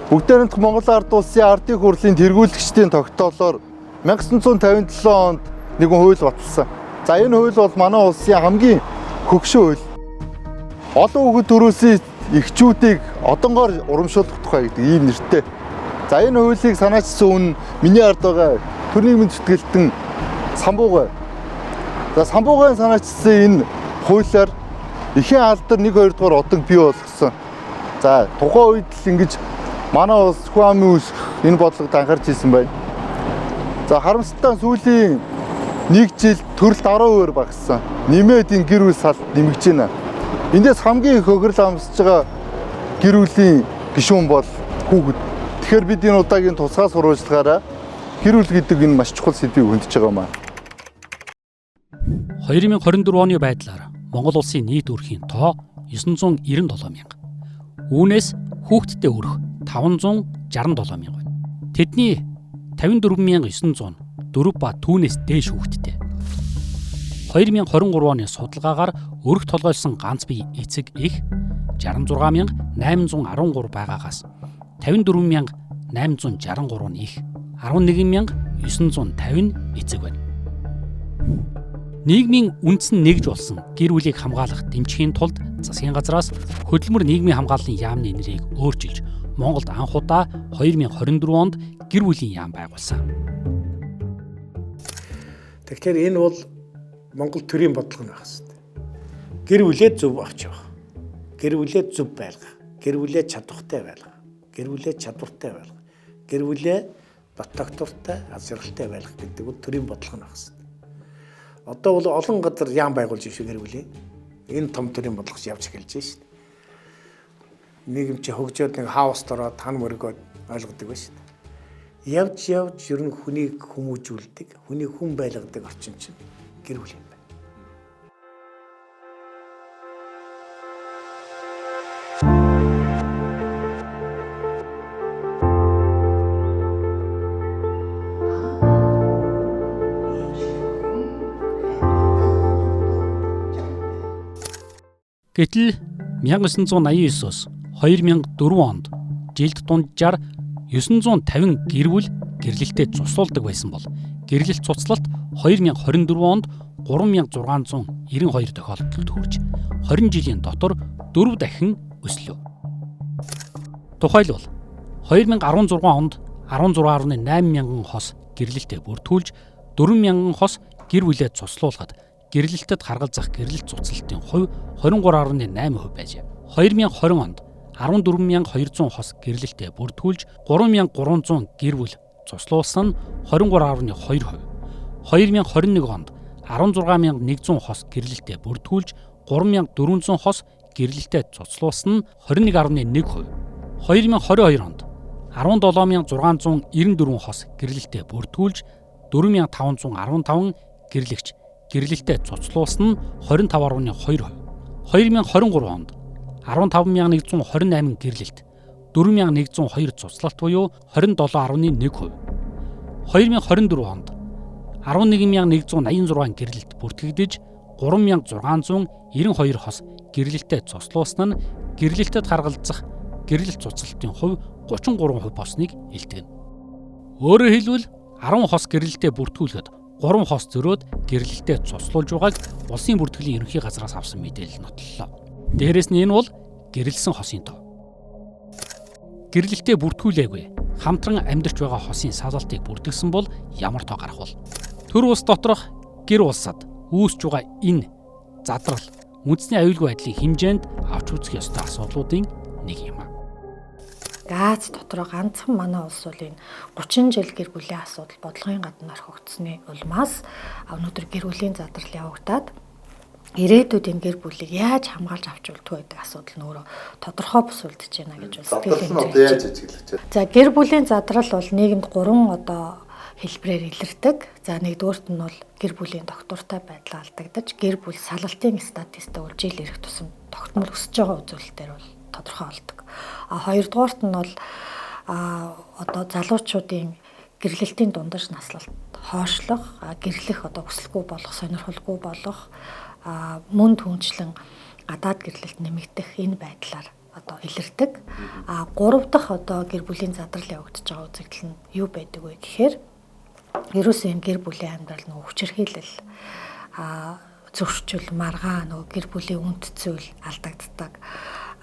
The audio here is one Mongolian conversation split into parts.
Бүгдээрэнт Монгол Ард улсын ардын хурлын тэргүүлэгчдийн тогтоолоор 1957 онд нэгэн хууль баталсан. За энэ хууль бол манай улсын хамгийн хөгшин хууль. Олон хүүхэд төрөөсийн эхчүүдийг одонгоор урамшуулах тухай гэдэг ийм нэртэй. За энэ хуулийг санаачсан үн миний ард байгаа төрийн нийгмийн зүтгэлтэн Самбуугай. За Самбуугай санаачсан энэ хуулиар эхийн алдар 1-2 дугаар одог бий болгосон. За тухайн үед л ингэж манай улс хүн амын үүсэх энэ бодлогод анхаарч ирсэн байна. За харамсалтай сүүлийн 1 жил төрөлт 10% багассан. Нэмээд энэ гэр бүл салт нэмэгдэж байна. Эндээс хамгийн их хохирол амсаж байгаа гэр бүлийн гишүүн бол хүүхэд. Тэгэхээр бид энэ удаагийн тусгай сурвалжлагаараа гэр бүл гэдэг энэ маш чухал сэдвийг хөндөж байгаа маа. 2024 оны байдлаар Монгол улсын нийт өрхийн тоо 997 мянга. Үүнээс хүүхэдтэй өрх 567 мянга байна. Тэдний 54900 4 ба түүнээс дээш хүүхэдтэй. 2023 оны судалгаагаар өрх толгойлсон ганц бие эцэг их 66813 байгаагаас 54863 нь их 11950 нь эцэг байна. Нийгмийн үндсэн нэгж болсон гэр бүлийг хамгаалах дэмжихийн тулд засгийн газраас хөдөлмөр нийгмийн хамгааллын яамны нэрийг өөрчилж Монголд анх удаа 2024 онд гэр бүлийн яам байгуулсан. Тэгэхээр энэ бол Монгол төрийн бодлого байх хэрэгтэй. Гэр бүлээ зөв авч явах. Гэр бүлээ зөв байлгах. Гэр бүлээ чадвартай байлгах. Гэр бүлээ чадвартай байлгах. Гэр бүлээ бат тогтвортой, аз жаргалтай байлгах гэдэг бол төрийн бодлого байх хэрэгтэй. Одоо бол олон газар яам байгуулж шүү гэр бүлээ. Энэ том төрийн бодлогоч явж эхэлж байна шүү дээ. Нийгэм чи хөгжөөд нэг хаус дороо тан мөргөөд ойлгодог байна шүү дээ. Явж ер нь хүнийг хүмүүжүүлдэг, хүнийг хүн байлгадаг орчин чинь гэр бүл юм байна. Гэтэл 1989-оос 2004 онд жилд дунджаар 950 гэр бүл гэрлэлтэд цуслуулдаг байсан бол гэрлэлт цуцлалт 2024 онд 3692 тохиолдолд хүрч 20 жилийн дотор 4 дахин өслөө. Тухайлбал 2016 онд 16.8 мянган хос гэрлэлтэд бүртгүүлж 4 мянган хос гэр бүлээ цуслуулахад гэрлэлтэд харгалзах гэрлэлт цуцлалтын хувь 23.8% байжээ. 2020 онд 14200 хос гэрлэлтэд бүртгүүлж 3300 гэр бүл цуслуулсан нь 23.2%. 2021 онд 16100 хос гэрлэлтэд бүртгүүлж 3400 хос гэрлэлтэд цуцлуулсан нь 21.1%. 2022 онд 17694 хос гэрлэлтэд бүртгүүлж 4515 гэрлэгч гэрлэлтэд цуцлуулсан нь 25.2%. 2023 онд 15128 гэрлэлт 4102 цуцлалт буюу 27.1%. 2024 онд 11186 гэрлэлт бүртгэгдэж 3692 хос гэрлэлтэд цуцлуулсан нь гэрлэлтэд харгалзах гэрлэлт цуцлалтын хувь 33% болсныг илтгэнэ. Өөрөөр хэлбэл 10 хос гэрлэлтэд бүртгүүлэхэд 3 хос зөрөөд гэрлэлтэд цуцлуулж байгааг улсын бүртгэлийн ерөнхий газраас авсан мэдээлэл нотлолоо. Дээрээс нь энэ бол гэрлэлсэн хосын тоо. Гэрлэлтэд бүртгүүлээгүй хамтран амьдарч байгаа хосын салалтыг бүртгэсэн бол ямар тоо гарах вэ? Төр улс доторх гэр улсад үүсэж байгаа энэ задрал үндэсний аюулгүй байдлын хэмжээнд авч үзэх ёстой асуудлуудын нэг юм аа. Газ дотроо ганцхан манай улс бол энэ 30 жил гэр бүлийн асуудал бодлогын гадна орхигдсны улмаас өнөөдөр гэр бүлийн задрал явагдаад ирээдүйд энэ гэр бүлийг яаж хамгаалж авч үлдэх гэдэг асуудал нь өөрөө тодорхой бус үлдэж байна гэж үздэг. За гэр бүлийн задрал бол нийгэмд 3 хэлбэрээр илэрдэг. За нэгдүгээрт нь бол гэр бүлийн доктортой байдал алдагдаж гэр бүл салалтын статистик бол жил ирэх тусам тогтмол өсөж байгаа үзүүлэлтээр бол тодорхой болдог. Хоёрдугаарт нь бол залуучуудын гэрлэлтийн дундаж наслалт хоошлох, гэрлэх хүсэлгүй болох, сонирхолгүй болох, мөн түнчлэн гадаад гэрлэлт нэмэгдэх энэ байдлаар одоо илэрдэг. 3 дахь одоо гэр бүлийн задрал явагдаж байгаа үзэгдэл нь юу байдаг вэ гэхээр ерөөсөө энэ гэр бүлийн амьдрал нөгөө хүчирхийлэл зөрчил, маргаан, нөгөө гэр бүлийн үнэт зүйл алдагддаг.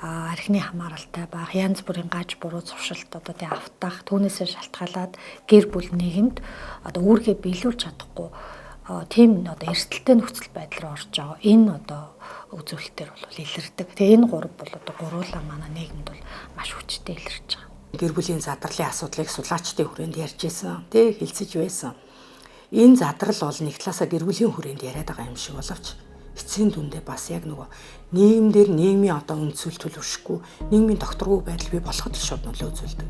Архины хамааралтай байх, янз бүрийн гаж буруу зуршилт одоо тий автах, түүнээсээ шалтгаалаад гэр бүл нийгэмд одоо үүргээ биелүүлж чадахгүй тийм одоо эрсдэлтэй нөхцөл байдал руу орж байгаа. Энэ одоо үзүүлэлтээр бол илэрдэг. Тэгээ энэ 3 бол одоо гуруула манай нийгэмд бол маш хүчтэй илэрч байгаа. Гэр бүлийн задралын асуудлыг судлаачдын хүрээнд ярьж байсан, тий хэлцэж байсан. Энэ задрал бол нэг талаасаа гэр бүлийн хүрээнд яриад байгаа юм шиг боловч эцсийн дүндээ бас яг нөгөө нийгэмдэр нийгмийн одоо үндсүүл төлөвшөхгүй, нийгмийн докторгүй байдал бий болоход л шууд нөлөө үзүүлдэг.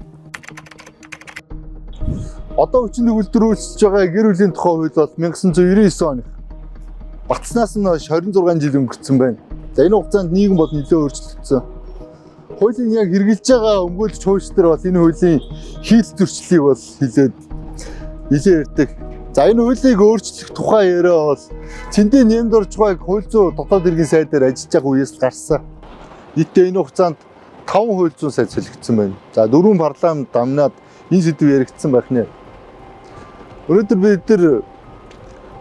Одоо хүчин төгөлдрүүлж байгаа гэр бүлийн тухай хууль бол 1999 оных батснаас нь 26 жил өнгөрцөн байна. За энэ хугацаанд нийгэм бол нэлээд өөрчлөгдсөн. Хуулийн яг хэрэгжилж байгаа өмгөөлж хуульчдэр бол энэ хуулийн хийл зөрчлийг бол хилээд ирдэг. За энэ хуулийг өөрчлөх тухай яриа бол цэндийн нэмд орж байгааг хууль зүйн дотоод иргэн сайдаар ажиллаж байгаа үеэс гарсан. Нийтдээ энэ хугацаанд 5 хууль зүйн сайд солигдсон байна. За 4 парламент дамнаад энэ сэдв яригдсан байх нэ. Өнөөдөр бид нар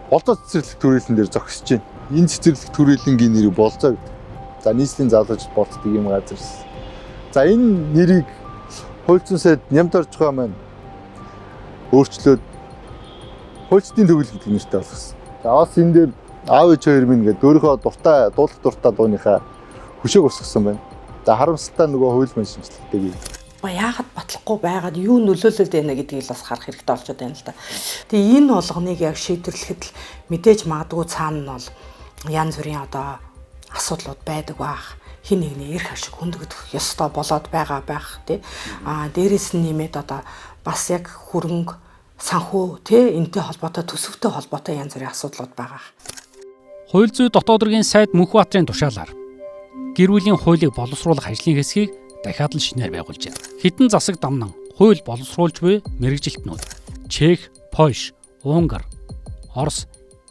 болоо цэцэрлэг төрөлн дээр зогсож байна. Энэ цэцэрлэг төрөлнгийн нэрийг болзоо гэдэг. За нийслэлийн залуучууд болцдог юм газар. За энэ нэрийг хууль зүйн сайд нямд орж байгаа маань өөрчлөөд хуульчдын төгөл гэдэг нэртэй болгосон. За бас энэ дээр аав ээж хоёр минь гэдэг өөрийнхөө дуртай дуулах дуртай дууныхаа хөшөөг усгсан байна. За харамсалтай нөгөө хууль мань шинжилгээтэй бий. Яагаад батлахгүй байгаад юу нөлөөлөлд байна гэдгийг бас харах хэрэгтэй болчиход байна л да. Тэгээ энэ болгоныг яг шийдвэрлэхэд л мэдээж магадгүй цаана нь бол янз бүрийн одоо асуудлууд байдаг баах. Хин нэгний эрх ашиг хөндөгдөх ёстой болоод байгаа байх тий. Дээрээс нь нэмээд одоо бас яг хөрөнгө санхүү тий энтэй холбоотой төсөвтэй холбоотой янз бүрийн асуудлууд байгаа. Хууль зүйн дотоод иргэн сайд Мөнхбаатарын тушаалаар гэр бүлийн хуулийг боловсруулах ажлын хэсгийг дахиад л шинээр байгуулжээ. Хэдэн засаг дамнан хууль боловсруулж буй мэргэжилтнүүд Чех, Польш, Унгар, Орос,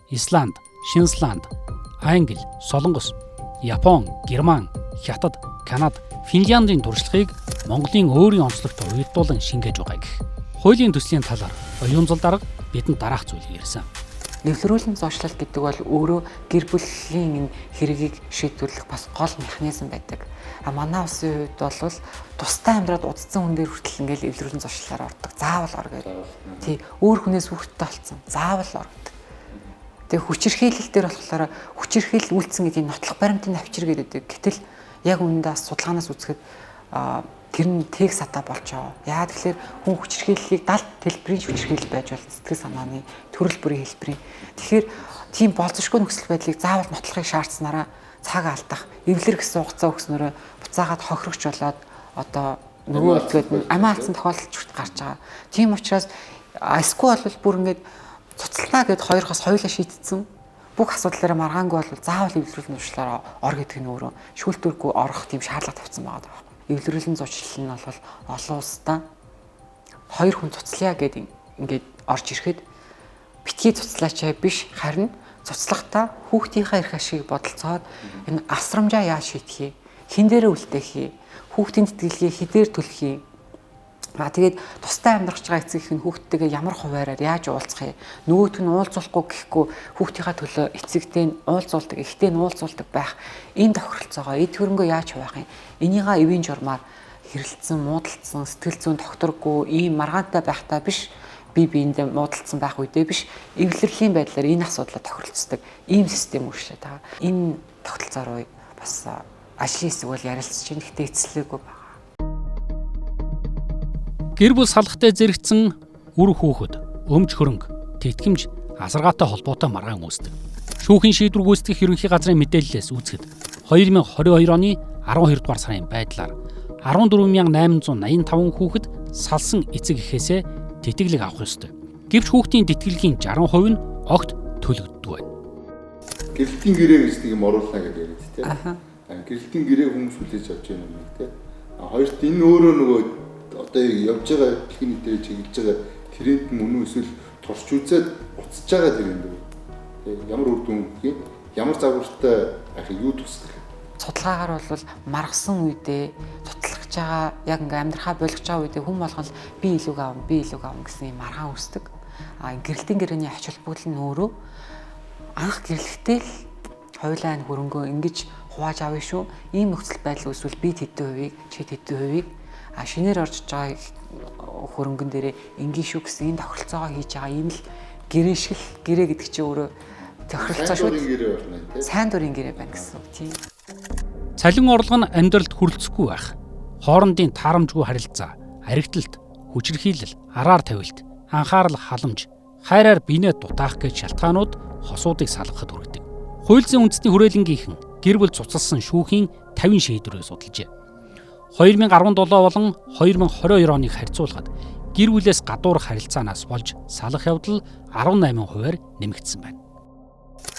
Исланд, Шинзланд, Англи, Солонгос, Япон, Герман, Хятад, Канада, Финляндын туршлагыг Монголын өөрийн онцлогт уялдуулан шингээж байгаа гэх. Хуулийн төслийн талаар оюун зул дарга бидэнд дараах зүйлийг ярьсан. Нэвтрүүлэн зоочлол гэдэг бол өөрөө гэр бүлийн хэргийг шийдвэрлэх бас гол механизм байдаг. Манай улсын хувьд бол тустай амьдраад удцсан хүн дээр хүртэл ингээл эвлэрүүлэн зоочлолоор ордог. Заавал ор гэдэг. Тий, өөр хүнээс хүүхэдтэй болсон. Заавал ордог. Тэгээ хүчирхийлэл дээр болохоор хүчирхийлэл үйлцэн гэдэг нотлох баримтын авчир гэдэг. Гэтэл яг үүндээ судалгаанаас үзэхэд тэр нь тэг сата болж байгаа. Яагаад тэгэхээр хүн хүчирхийллийг 70 хэлбэрийн хүчирхийлэл байж бол сэтгэл санааны төрөл бүрийн хэлбэрийн. Тэгэхээр тийм болзошгүй нөхцөл байдлыг заавал нотлохыг шаардсанараа цаг алдах, эвлэр гэсэн хугацаа өгснөөрөө буцаагаад хохирогч болоод одоо нөгөө үлдгээд амиа алдсан тохиолдол ч гарч байгаа. Тийм учраас эсвэл бол бүр ингээд цуцлаа гэд хоёроос хоёулаа шийдсэн. Бүх асуудлаараа маргаангүй бол заавал эвлэрүүлэн зуршлаараа ор гэдэг нь өөрөө шүүлтүүргүй орох тийм шаардлага тавьсан байгаа даа. Эвлэрүүлэн зуршлал нь бол олон улстай хоёр хүн цуцлаа гэд ингээд орж ирэхэд битгий цуцлаачаа биш харин цуцлахтаа хүүхдийнхээ эрх ашиг бодолцоод энэ асрамжаа яаж шийдэх юм, хин дээрээ үлдээх юм, хүүхдийн тэтгэлгийг хідээр төлөх юм. Тэгээд тустай амьдрах байгаа эцэгийнх нь хүүхдтэйгээ ямар хуваараар яаж уулзах юм, нөгөөт нь уулзуулахгүй гэхгүй хүүхдийнхээ төлөө эцэгтэй нь уулзуулдаг, эхтэй нь уулзуулдаг байх. Энэ тохиролцоогоо эд хөрөнгөө яаж хуваах юм? Энийгээ эвийн журмаар хэрэлдсэн, муудалцсан, сэтгэл зүйн докторгүй, ийм маргаантай байхтаа биш. Би биендээ муудалцсан байх үедээ биш, эвлэрлийн байдлаар энэ асуудлаа тохиролцдог ийм систем үүшлээд байгаа. Энэ тогтолцоор бас ажлын хэсэг бол ярилцж байна. Гэхдээ эцэлээгүй байна. Гэр бүл салхтай зэрэгцэн үр хүүхэд, өмч хөрөнгө, тэтгэмж, асаргаатай холбоотой маргаан үүсдэг. Шүүхийн шийдвэр гүйцэтгэх ерөнхий газрын мэдээллээс үзэхэд 2022 оны 12 дугаар сарын байдлаар 14885 хүүхэд салсан эцэг эхээсээ тэтгэлэг авах ёстой. Гэвч хүүхдийн тэтгэлгийн 60% нь огт төлөгддөг байна. Гэрэлтийн гэрээ гэж нэг юм оруулна гэдэг яриад тийм. Гэрэлтийн гэрээ хүмүүс хүлээж авч байгаа юм тийм. Хоёрт энэ өөрөө нөгөө одоо явж байгаа дэлхийн нийтээр чиглэж байгаа тренд нь үнэн эсвэл турш үзээд уцаж байгаа тренд үү? Ямар үр дүн гэх юм? Ямар загвартай ахыг юу тусах? судалгаагаар бол маргасан үедээ цуцлахж байгаа яг ингээ амьдрахаа болгож байгаа үедээ хүн болгол би илүүг аавна гэсэн юм маргаан үүсдэг. Гэрэлтийн гэрээний ач холбогдол нь өөрөө анх гэрлэхдээ л хойлоо ань хөрөнгөө ингэж хувааж авъя шүү. Ийм нөхцөл байдал үүсвэл би тэдэн хувийг, чи тэдэн хувийг шинээр орж байгаа хөрөнгөн дээрээ ингийн шүү гэсэн энэ тохиролцоогоо хийж байгаа ийм л гэрээ шиг гэрээ гэдэг чинь өөрөө тохиролцоо шүү. Сайн дурын гэрээ байна гэсэн үг тийм. Цалин орлого нь амьдралд хүрэлцэхгүй байх. Хоорондын таарамжгүй харилцаа, аригтлалт, хүчирхийлэл, араар тавилт, анхаарал халамж, хайраар бинээ дутаах гэж шалтгаанууд хосуудыг салгахад хүргэдэг. Хууль зүйн үндэсний хүрээлэнгийнхэн гэр бүл цуцалсан шүүхийн 50 шийдвэрээ судалжээ. 2017 болон 2022 оныг харьцуулахад гэр бүлээс гадуурх харилцаанаас болж салах явдал 18%-аар нэмэгдсэн байна.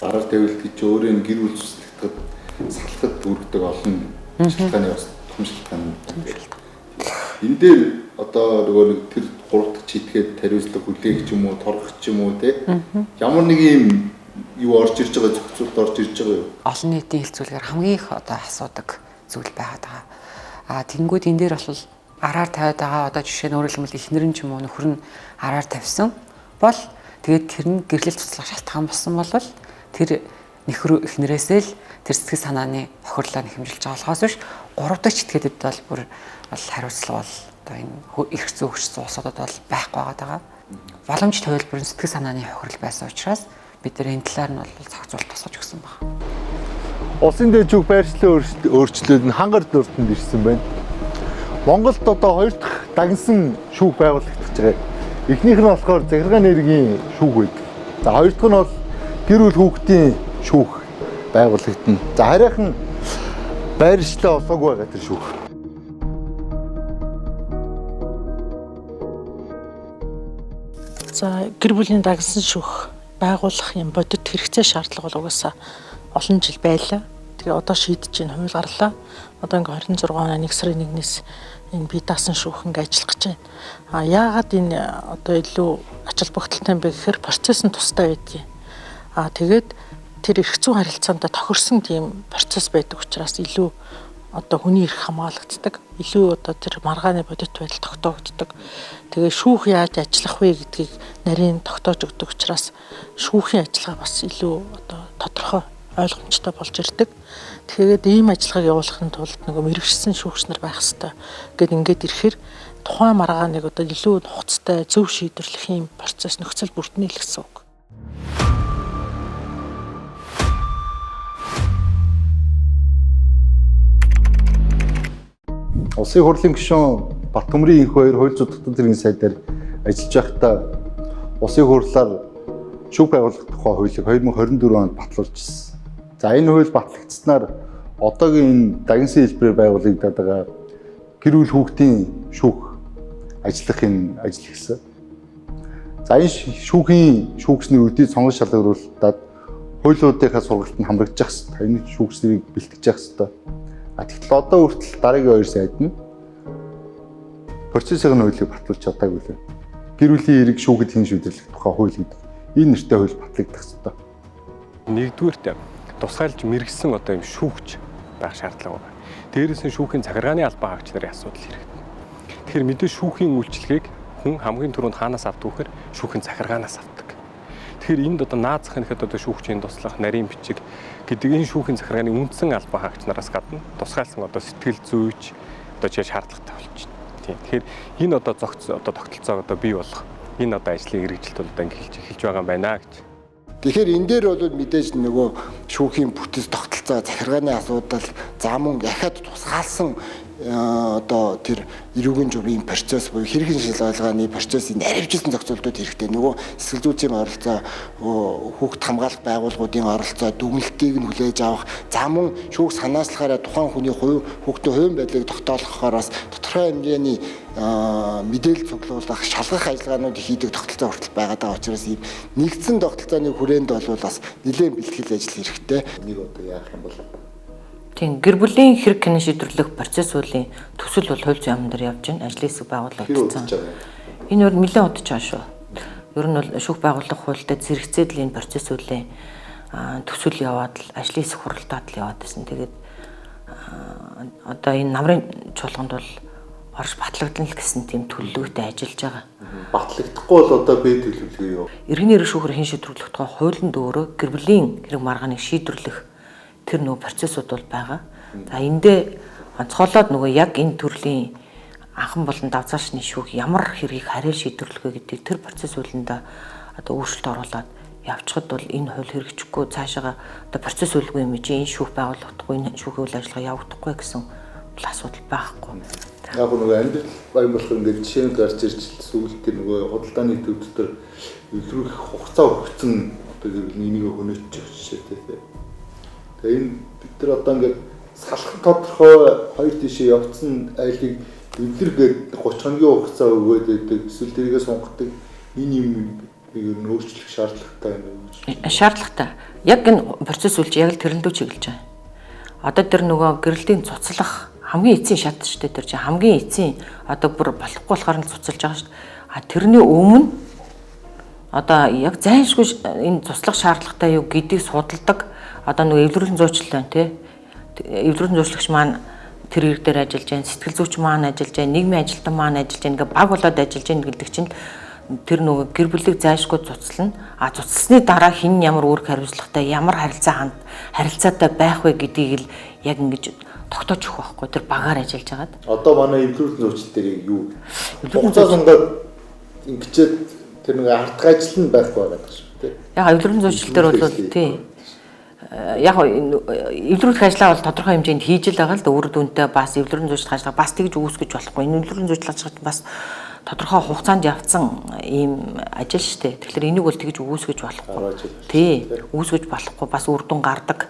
Араар тавилт гэж өөрөө гэр бүл цуцлахад салахад хүргэдэг олон шалтгааны бас том шалтгаан. Энэ дээр одоо нөгөө нэг тэр 3 дахь чийдгээд тариуцлага хүлээх ч юм уу, торгох ч юм уу те. Ямар нэг юм юу орж ирж байгаа, зохицуулт орж ирж байгаа юу? Олон нийтийн хэлцүүлгээр хамгийн их одоо асуудаг зүйл байгаад байгаа. Тэнгүүд энэ дээр бол араар тавиад байгаа одоо жишээ нь өөрөлдмөл эхнэр нь ч юм уу нөхөр нь араар тавьсан бол тэгээд тэр нь гэрлэл цуцлах шалтгаан болсон бол тэр нөхөр эхнэрээсээ л тэр сэтгэл санааны хохирлоо нэхэмжилж байгаа болохоос биш 3 дахь читгээдэд бол бүр хариуцлага бол одоо энэ эрх зүйн хүчтэй улсуудад бол байхгүй байгаа. Боломж төвлөрөн сэтгэл санааны хохирол байсан учраас бид нар энэ талаар нь бол зохицуулт тусгаж өгсөн байна. Улсын дэжиг байршлын өөрчлөлт нь хангар дүртэнд ирсэн байна. Монголд одоо 2 дахь дагнсан шүүх байгуулагдаж байгаа. Эхнийх нь болохоор захиргааны нэргийн шүүх байдаг. За хоёр дахь нь бол гэр бүл хүүхдийн шүүх байгуулагдана. За хараахан байршлаа олоогүй байгаа тэр шүүх. За гэр бүлийн дагнсан шүүх байгуулах юм бодит хэрэгцээ шаардлага бол угаасаа олон жил байлаа. Тэгээ одоо шийдэж чинь хууль гарлаа. Одоо ингээ 26 оны 1 сарын 1-ээс энэ бие даасан шүүх ингээ ажиллах гэж байна. Яагаад энэ одоо илүү ач холбогдолтой юм бэ гэхээр процесс нь тустай байдгийг. Тэгээд тэр эрх зүйн харилцаанд тохирсон тийм процесс байдаг учраас илүү одоо хүний эрх хамгаалагддаг. Илүү одоо тэр маргааны бодит байдал тогтоогддог. Тэгээ шүүх яаж ажиллах вэ гэдгийг нарийн тогтоож өгдөг учраас шүүхийн ажиллагаа бас илүү одоо тодорхой ойлгомжтой болж ирдэг. Тэгээд ийм ажиллагааг явуулахын тулд нэг мэрэгчсэн шүүгч нар байх хэрэгтэй гэд ингээд ирэхээр тухайн маргааныг одоо илүү нухацтай зөв шийдвэрлэх ийм процесс нөхцөл бүрднэ л гэсэн үг. Улсын хурлын гишүүн Баттөмрийн энх хоёр хууль зүйн дотоод хэргийн сайдаар ажиллаж байхдаа улсын хурлаар шүүх байгуулах тухай хуулийг 2024 онд батлуулжсэн. За энэ хууль батлагдсанаар одоогийн энэ дагнсан хэлбэрээр байгуулагдаад байгаа гэр бүл хүүхдийн шүүх ажлын ажил хийсэн. За энэ шүүгчний үдийг сонгож шалгаруултаад хуулиудынхаа сургалтанд хамрагдаж байгаа хэвээр энэ шүүгчдэрийг бэлтгэж явах хэвээр. Тэгтэл одоо хүртэл дараагийн 2 сайд нь процессын хуулийг батлуулж чадаагүй лээ. Гэр бүлийн эрэг шүүхэд хэн шийдвэрлэх тухай хууль гэдэг энэ нэртэй хууль батлагдах хэвээр. Нэгдүгээрт тусгайлж мэрэгсэн одоо юм шүүгч байх шаардлага байна. Дээрээс нь шүүхийн захиргааны албан хаагч нарын асуудал хэрэгтэй. Тэгэхээр мэдээ шүүхийн үйлчлэгийг хүн хамгийн түрүүнд хаанаас авдаг вэхээр шүүхийн захиргаанаас авдаг. Тэгэхээр энд одоо наазах нэхэд одоо шүүгчийн туслах, нарийн бичиг гэдэг энэ шүүхийн захиргааны үндсэн албан хаагч нараас гадна тусгайлсан одоо сэтгэл зүйч одоо жишээ шаардлагатай болж байна. Тийм. Тэгэхээр энэ одоо тогтолцоог одоо бий болох энэ одоо ажлын хэрэгжилт бол одоо ингэ эхэлж байгаа юм байна гэж. Тэгэхээр энэ дээр бол мэдээж нөгөө шүүхийн бүтэц тогтолцоо захиргааны асуудал за мөн дахиад тусгаалсан одоо тэр эрүүгийн журийн процесс буюу хэрхэн шил ойлгооны процессыг наривчилсан зохицуултууд хэрэгтэй. Нөгөө эсгэл зүйчийн оролцоо, хүүхд хамгаалах байгууллагуудын оролцоо, дүгнэлтийг нь хүлээж авах, за мөн шүүх санаачлахаараа тухайн хүний хүүхдийн хувийн байдлыг тогтоолгохоор бас тодорхой хэмжээний мэдээлэл цуглуулах, шалгах ажиллагаанууд хийдэг тогтолцоо хүртэл байгаад байгаа учраас ийм нэгдсэн тогтолцооны хүрээнд бол бас нэлээд бэлтгэл ажил хэрэгтэй. Нэг одоо яах юм бол тийм гэр бүлийн хэрэг хянан шийдвэрлэх процесс үеийн төсөл бол хууль зүйн амнаар явж байна. Ажлын хэсэг байгуулагдсан. Энэ бол нэлээд удаж байгаа шүү. Ер нь бол шүүх байгуулах хуультай зэрэгцээд л энэ процесс үеийн төсөл яваад л ажлын хэсэг хуралдаад л яваад байсан. Тэгээд одоо энэ намрын чуулганд бол орж батлагдана л гэсэн тийм төлөвлөгөөтэй ажиллаж байгаа. Батлагдахгүй бол одоо бэ төлөвлөгөө юу? Иргэний эрх шүүхрийн хэн шийдвэрлэх тухай хуулинд өөрөө гэр бүлийн хэрэг маргааныг шийдвэрлэх тэр нөгөө процессууд бол байгаа. За эндээ онцгойлоод нөгөө яг энэ төрлийн анхан болон давцаашны шүүх ямар хэргийг харьяал шийдвэрлэх вэ гэдэг тэр процесс үлэндээ одоо өөрчлөлт оруулаад явчихад бол энэ хууль хэрэгжихгүй цаашаа одоо процесс үлгүй юм чи энэ шүүх байгуулагдахгүй энэ шүүхийн үйл ажиллагаа явагдахгүй гэсэн бол асуудал байхгүй. Яг нөгөө амьдрал баян болох ингээд жишээнүүд гарч ирж сүүлд нөгөө худалдааны төв дотор илрүүлэх хугацаа өгсөн одоо энийг хөнөөч жишээтэй тийм. Тэгээ энэ бид нар одоо ингээд салах тодорхой хоёр тишээ явцсан айлыг эвлэргээд 30 хоногийн хугацаа өгөөд байдаг эсвэл тэрийгээ сонгодог энэ юм ер нь өөрчлөх шаардлагатай юм уу? Шаардлагатай. Яг энэ процесс үлж яг л тэрэлдүү чиглэж байгаа. Одоо тэр нөгөө гэрэлтийн цуцлах хамгийн эцсийн шат шүү дээ тэр чинь хамгийн эцсийн одоо бүр болохгүй болохоор нь цуцлж байгаа шүү дээ. А тэрний өмнө одоо яг зайлшгүй энэ цуцлах шаардлагатай юу гэдгийг судалдаг одоо нөгөө эвлэрүүлэн зуучлал байна тий. Эвлэрүүлэн зуучлагч маань тэр ирэг дээр ажиллаж байна, сэтгэл зүйч маань ажиллаж байна, нийгмийн ажилтан маань ажиллаж байна. Ингээ баг болоод ажиллаж байна гэдэг чинь тэр нөгөө гэр бүлийг зайлшгүй цуцлана. А цуцлсны дараа хэн ямар үүрэг хариуцлагатай, ямар харилцаатай байх вэ гэдгийг л яг ингэж тогтоож өгөх байхгүй тэр багаар ажиллаж байгаад. Одоо манай эвлэрүүлэн зуучлал дээр юу? Хугацаа сонгоод ингэчээд тэр нэг ардгай ажил нь байхгүй байгаа шүү дээ. Яг эвлэрүүлэн зуучлал дээр бол тий. Яг эвлэрүүлэх ажлаа бол тодорхой хэмжээнд хийж л байгаа л да үр дүнтэй бас эвлэрүүлэн зуучлах ажлаа бас тэгж үүсгэж болохгүй. Энэ эвлэрүүлэн зуучлах бас тодорхой хугацаанд явцсан ийм ажил шүү дээ. Тэгэхээр энийг бол тэгж үүсгэж болохгүй. Тий, үүсгэж болохгүй бас үр дүн гардаг.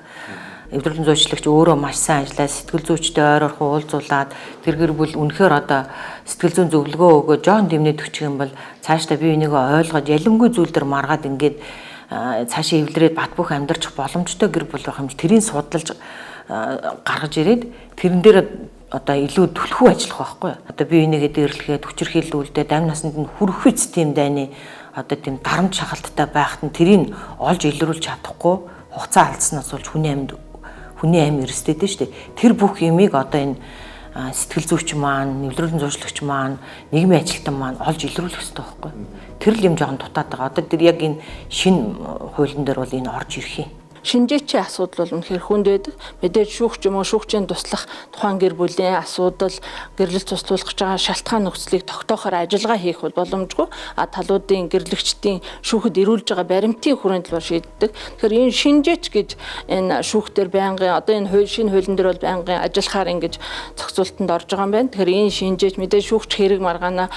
Эвлэрүүлэн зуучлагч өөрөө маш сайн ажиллаа, сэтгэл зүйчтэй ойр орхон уулзуулаад тэр гэр бүл үнэхээр одоо сэтгэл зүйн зөвлөгөө өгөө жоон дэмнээд өччих юм бол цаашдаа бие бинийгээ ойлгоод ялангуй зүйл дээр маргаад ингээд цаашаа эвлэрээд бат бөх амьдарч боломжтой гэр бүл байх юм чи тэрийг судалж гаргаж ирээд тэрэн дээр одоо илүү түлхүү ажиллах байхгүй. Одоо бие бинийгээ дээрлэхэд хүчирхийлүүлдэ дамь насанд нь хүрэх үс тийм дайны одоо тийм дарамт шахалттай байхад нь тэрийг олж илрүүлж чадахгүй хугацаа алдснаас болж хүний амь эрсдэд нь шүү дээ. Тэр бүх юмыг одоо энэ сэтгэл зүйч маань, эвлэрүүлэн зуучлагч маань, нийгмийн ажилтан маань олж илрүүлэх хэрэгтэй байхгүй. Тэр л юм жоохон дутаад байгаа. Одоо тэр яг энэ шинэ хуулийн дээр бол энэ орж ирэх юм. Шинжээчийн асуудал бол үнэхээр хүнд байдаг. Мэдээж шүүгч юм уу шүүгчийн туслах тухайн гэр бүлийн асуудал, гэрлэлт туслуулах гэж байгаа шалтгаан нөхцөлийг тогтоохоор ажиллагаа хийх бол боломжгүй. А талуудын гэрлэгчдийн шүүхэд ирүүлж байгаа баримтын хүрээнд л шийддэг. Тэгэхээр энэ шинжээч гэж энэ шүүхтэр байнгын одоо энэ шинэ хуулийн дээр бол байнгын ажиллахаар ингэж зохицуултанд орж байгаа юм байна. Тэгэхээр энэ шинжээч мэдээж шүүгч хэрэг маргаанаа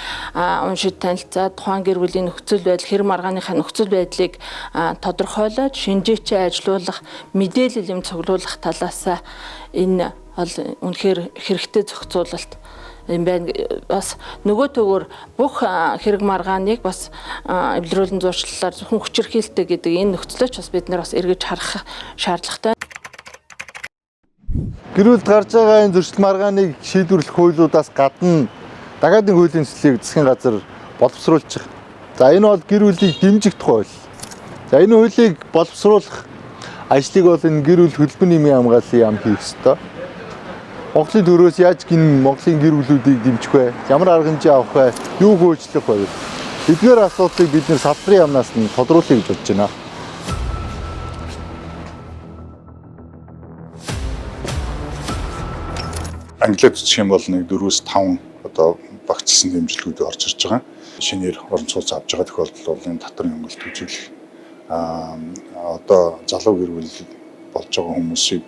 уншиж танилцаад тухайн гэр бүлийн нөхцөл байдал, хэрэг маргааныхаа нөхцөл байдлыг тодорхойлоод шинжээчээ ажиллуулах мэдээлэл юм цуглуулах талаасаа энэ бол үнэхээр хэрэгтэй зохицуулалт юм байна. Бас нөгөө төгөөр бүх хэрэг маргааныг бас эвлэрүүлэн зуршлалаар зөвхөн хүчирхийлэлтэй гэдэг энэ нөхцөлөч бас бид нар бас эргэж харах шаардлагатай. Гэр бүлд гарч байгаа энэ зөрчил маргааныг шийдвэрлэх хуулиудаас гадна дагаадын хуулийн төслийг засгийн газар боловсруулчих. За энэ бол гэр бүлийг дэмжих тухай хууль. За энэ хуулийг боловсруулах ажлыг бол энэ гэр бүл хөдөлмөрийн нийгмийн хамгааллын яам хийх ёстой. Монголын төрөөс яаж гин Монголын гэр бүлүүдийг дэмжих вэ? Ямар арга хэмжээ авах вэ? Юу хөөцлөх вэ? Эдгээр асуудлыг бид нэр салбарын яамнаас нь тодруулъя гэж бодож байна. Англиад үзэх юм бол нэг 4-5 одоо багцсан дэмжлэгүүд орж ирж байгаа. Шинээр орон сууц авч байгаа тохиолдолд бол энэ татварын хөнгөлөлт үзүүлэх одоо залуу гэр бүл болж байгаа хүмүүсийг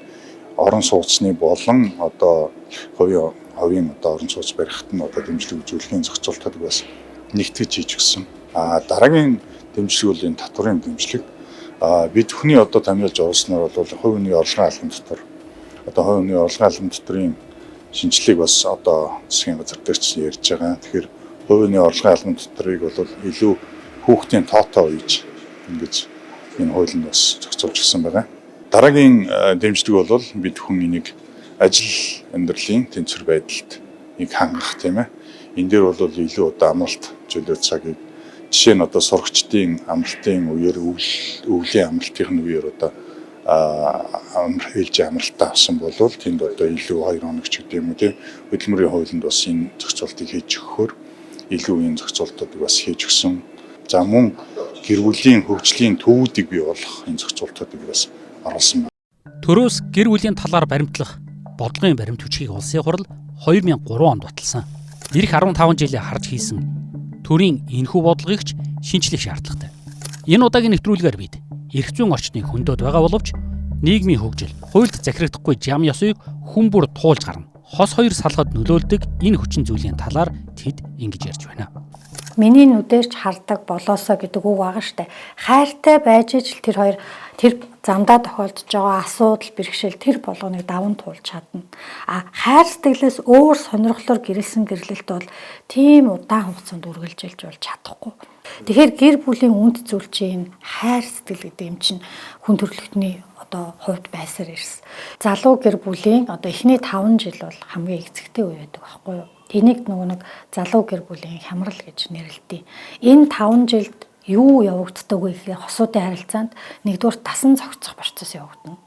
орон сууцны болон одоо хувийн одоо орон сууц барихт нь одоо дэмжлэг үзүүлэхийн зохицуултыг бас нэгтгэж хийж гисэн. Дараагийн дэмжлэг бол энэ татварын дэмжлэг. Бид хүний одоо томьёолж ууснаар бол хувийн орлогын албан дотор одоо хувийн орлогын албан доторын шинжилгээг бас одоо засгийн газар дээр ч ярьж байгаа. Тэгэхээр хувийн орлогын албан доторыг бол илүү хүүхдийн тоотоо үйж ингэж энэ хуулинд бас зохицуулж гисэн байгаа. Дараагийн дэмжлэг бол бид хүн энийг ажил амьдралын тэнцвэр байдалд нэг хангах тийм ээ. Энэ дээр бол илүү одоо амралт чөлөө цагийг жишээ нь одоо сурагчдын амралтын үеэр өвлийн амралтын үеэр одоо ээлжийн амралтаа авсан бол тэнд одоо илүү 2 хоног ч гэдэг юм уу тийм хөдөлмөрийн хуулинд бас энэ зохицуултыг хийж өгөхөөр илүү энэ зохицуултуудыг бас хийж өгсөн. За мөн гэр бүлийн хөгжлийн төвүүдийг бий болгох энэ зохицуултуудыг бас оруулсан байна. Төрөөс гэр бүлийн талаар баримтлах бодлогын баримт хүчийг улсын хурал 2003 онд баталсан. Ирэх 15 жилийн харж хийсэн төрийн энэхүү бодлогыг ч шинжлэх шаардлагатай. Энэ удаагийн нэвтрүүлгээр бид эрх зүйн орчныг хөндөд байгаа боловч нийгмийн хөгжил, хуульд захирагдахгүй зам ёсыг хүн бүр туулж гарна. Хос хоёр салахад нөлөөлдөг энэ хүчин зүйлийн талаар тэд ингэж ярьж байна. Миний нүдэрч хардаг болоосоо гэдэг үг байгаа штэ. Хайртай байж ижил тэр замдаа тохиолдож байгаа асуудал, бэрхшээл тэр болгоныг даван туулж чадна. Хайр сэтгэлээс өөр сонирхлоор гэрэлсэн гэрлэлт бол тийм удаан хугацаанд үргэлжилж болж чадахгүй. Тэгэхээр гэр бүлийн үнд зүйл чинь хайр сэтгэл гэдэг юм чинь хүн төрөлхтний одоо хувьд байсаар ирсэн. Залуу гэр бүлийн одоо эхний 5 жил бол хамгийн эцэгтэй үе байдаг байхгүй юу? Энийг нэг залуу гэр бүлийн хямрал гэж нэрлэдэг. Энэ 5 жилд юу явагддаг вэ гэхээр хосуудын харилцаанд нэгдүгээр тасан зохицох процесс явагдана.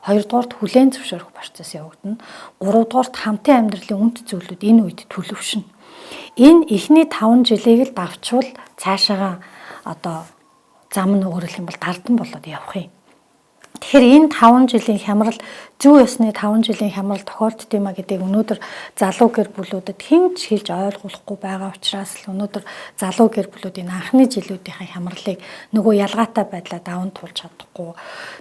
Хоёрдугаарт хүлээн зөвшөөрөх процесс явагдана. Гуравдугаарт хамтын амьдралын үнд зүйлүүд энэ үед төлөвшнө. Энэ эхний 5 жилийг л давчвал цаашаага одоо зам нь өөрөлдөх юм бол дардан болоод явах юм. Тэгэхээр энэ 5 жилийн хямрал зүй ёсны 5 жилийн хямрал тохиолдд юм а гэдэг өнөөдөр залуу гэр бүлүүдэд хэн ч хэлж ойлгохгүй байгаа учраас л өнөөдөр залуу гэр бүлүүдийн анхны жилүүдийн хямралыг нөгөө ялгаатай байдлаа даван туулж чадахгүй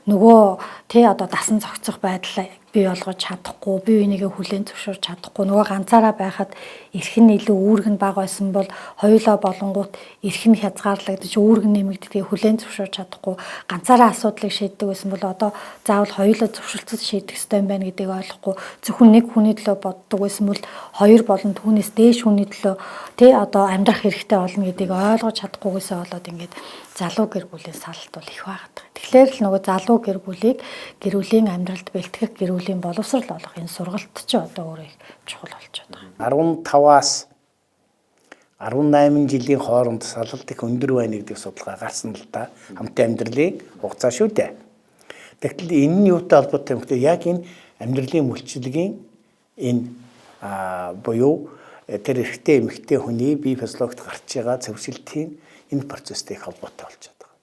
нөгөө одоо дасан зохицох байдлаа бий болгож чадахгүй бие бинийгээ хүлээн зөвшөөрч чадахгүй нөгөө ганцаараа байхад эрх нь илүү үүрэг нь бага байсан бол хоёулаа болонгууд эрх нь хязгаарлагдаж үүрэг нь нэмэгддгийг хүлээн зөвшөөрч чадахгүй ганцаараа асуудлыг шийддэг байсан бол одоо заавал хоёулаа зөвшөөрөлтөд шийдэх ёстой юм байна гэдгийг ойлгохгүй зөвхөн нэг хүний төлөө боддог байсан бол хоёр болон түүнээс дээш хүний төлөө одоо амьдрах хэрэгтэй болно гэдгийг ойлгож чадахгүйгээсээ болоод ингээд залуу гэр бүлийн салалт бол их байгаад. Тэгэхээр л нөгөө залуу гэр бүлийг гэр бүлийн амьдралд бэлтгэх, гэр бүлийн боловсрал болох энэ сургалт ч одоо өөрөө их чухал болчиход байгаа. 15-аас 18 жилийн хооронд салалт их өндөр байна гэдэг судалгаа гарсан л да. Хамтын амьдралын хугацаа шүү дээ. Тэгвэл энэ нь юутай холбоотой юм бэ? Яг энэ амьдралын мүлчилгийн энэ буюу тэр эрэгтэй эмэгтэй хүний бие физиологид гарч байгаа цэвэршилтийн энэ процесстэй холбоотой болж байгаа.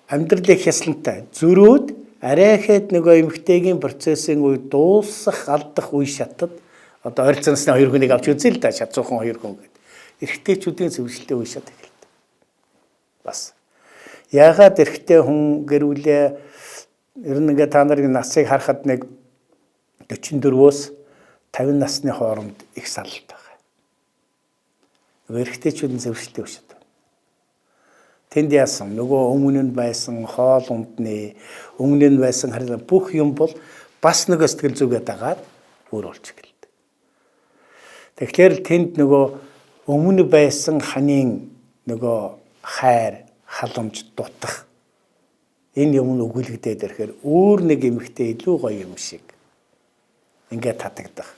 Амьдралыг хяслантай зөрөөд арай ихэд нөгөө эмэгтэйгийн процессын үед дуусах алдах үе шатад одоо ойролцоосны 2 хүнийг авч үзээ л да шатцуухан 2 хүн гэдэг. Эрэгтэйчүүдийн цэвэршилтийн үе шат эхэлдэг. Бас яагаад эрэгтэй хүн гэр бүлээ ер нь ингээ та нарын насыг харахад нэг 44-өөс 50 насны хооронд их салалт байгаа. Эрэгтэйчүүдийн цэвэршилтийн үе шат. Тэнд яасан нөгөө өмнө нь байсан хоол ундны өмнө нь байсан харин бүх юм бол бас нөгөө сэтгэл зүгээд агаад өөр болж эхэлдэг. Тэгэхээр тэнд нөгөө өмнө байсан ханийн нөгөө хайр халамж дутах энэ юм өгүүлэгдээд ирэхээр өөр нэг эмэгтэй илүү гоё юм шиг ингээд татагдах.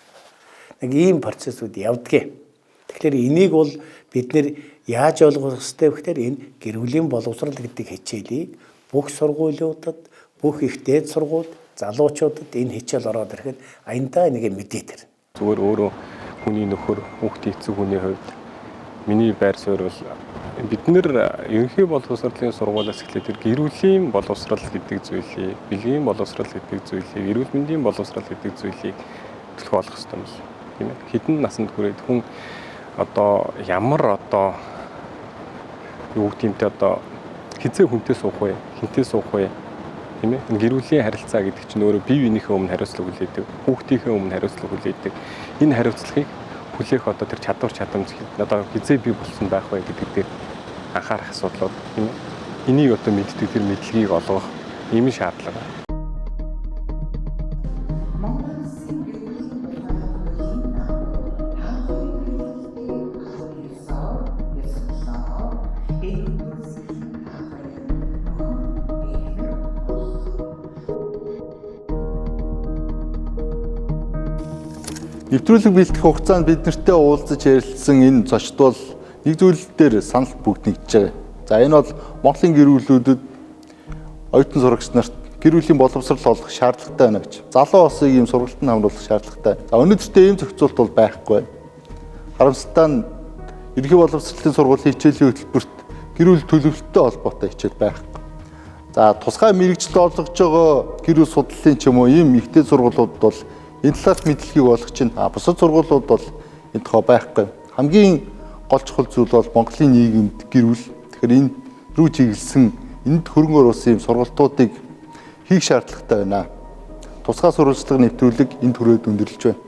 Нэг ийм процессүүд явдгийг. Тэгэхээр энийг бол бид нэр яаж ойлгох ёстой вэ гэхээр энэ гэр бүлийн боловсрал гэдэг хичээлийг бүх сургуулиудад, бүх их дээд сургууль, залуучуудад энэ хичээл ороод ирэхэд аяндаа энийг мэдээд ирнэ. Зүгээр өөрөө хүний нөхөр, хүүхдийн эцэг хүний хувьд миний байр суурь бол бид нэр ерөнхий боловсролын сургуулиас эхлээд гэр бүлийн боловсрал гэдэг зүйлийг, бэлгийн боловсрал гэдэг зүйлийг, эрүүл мэндийн боловсрал гэдэг зүйлийг төлөв олох ёстой юм байна. Тийм ээ. Хэдэн наснд хүрээд хүн одоо ямар одоо юу гэмтэй одоо хизээ хүнтэй суух вэ? Хинтээ суух вэ? Тийм ээ. Гэр бүлийн харилцаа гэдэг чинь өөрөө бие биенийхээ өмнө хариуцлага хүлээдэг, хүүхдийнхээ өмнө хариуцлага хүлээдэг. Энэ хариуцлагыг хүлээх одоо тэр чадвар чадамж одоо хизээ бий болсон байх вэ гэдэг дээр анхаарах асуудлууд тийм ээ. Энийг одоо мэддэг тэр мэдлэгийг олгох ийм шаардлага байна. Нэвтрүүлэг бэлтгэх хугацаанд бид нартэй уулзаж ярилцсан энэ зочд бол нэг зүйл дээр санал бүгд нэгдэж байгаа. За энэ бол Монголын гэр бүлүүдэд оюутан сурагч нарт гэр бүлийн боловсрол олох шаардлагатай байна гэж. Залуу осыг ийм сургалтанд хамруулах шаардлагатай. За өнөөдөртөө ийм зохицуулт бол байхгүй. Харамсалтай нь ерөнхий боловсролын сургуулийн хичээлийн хөтөлбөрт гэр бүл төлөвлөлттэй холбоотой хичээл байхгүй. За тусгай мэрэгжил олгож байгаа гэр бүл судлалын ч юм уу ийм ихтэй сургуулиуд бол энэ талаас мэдлэгийг олох чинь бусад сургуулиуд бол энэ тохоо байхгүй. Хамгийн гол чухал зүйл бол Монголын нийгэмд гэр бүл. Тэгэхээр энэ рүү чиглэсэн энд хөрөнгө оруулсан юм сургалтуудыг хийх шаардлагатай байна. Тусгай сурвалжлага нэвтрүүлэг энэ төрөйд өндөрлөж байна.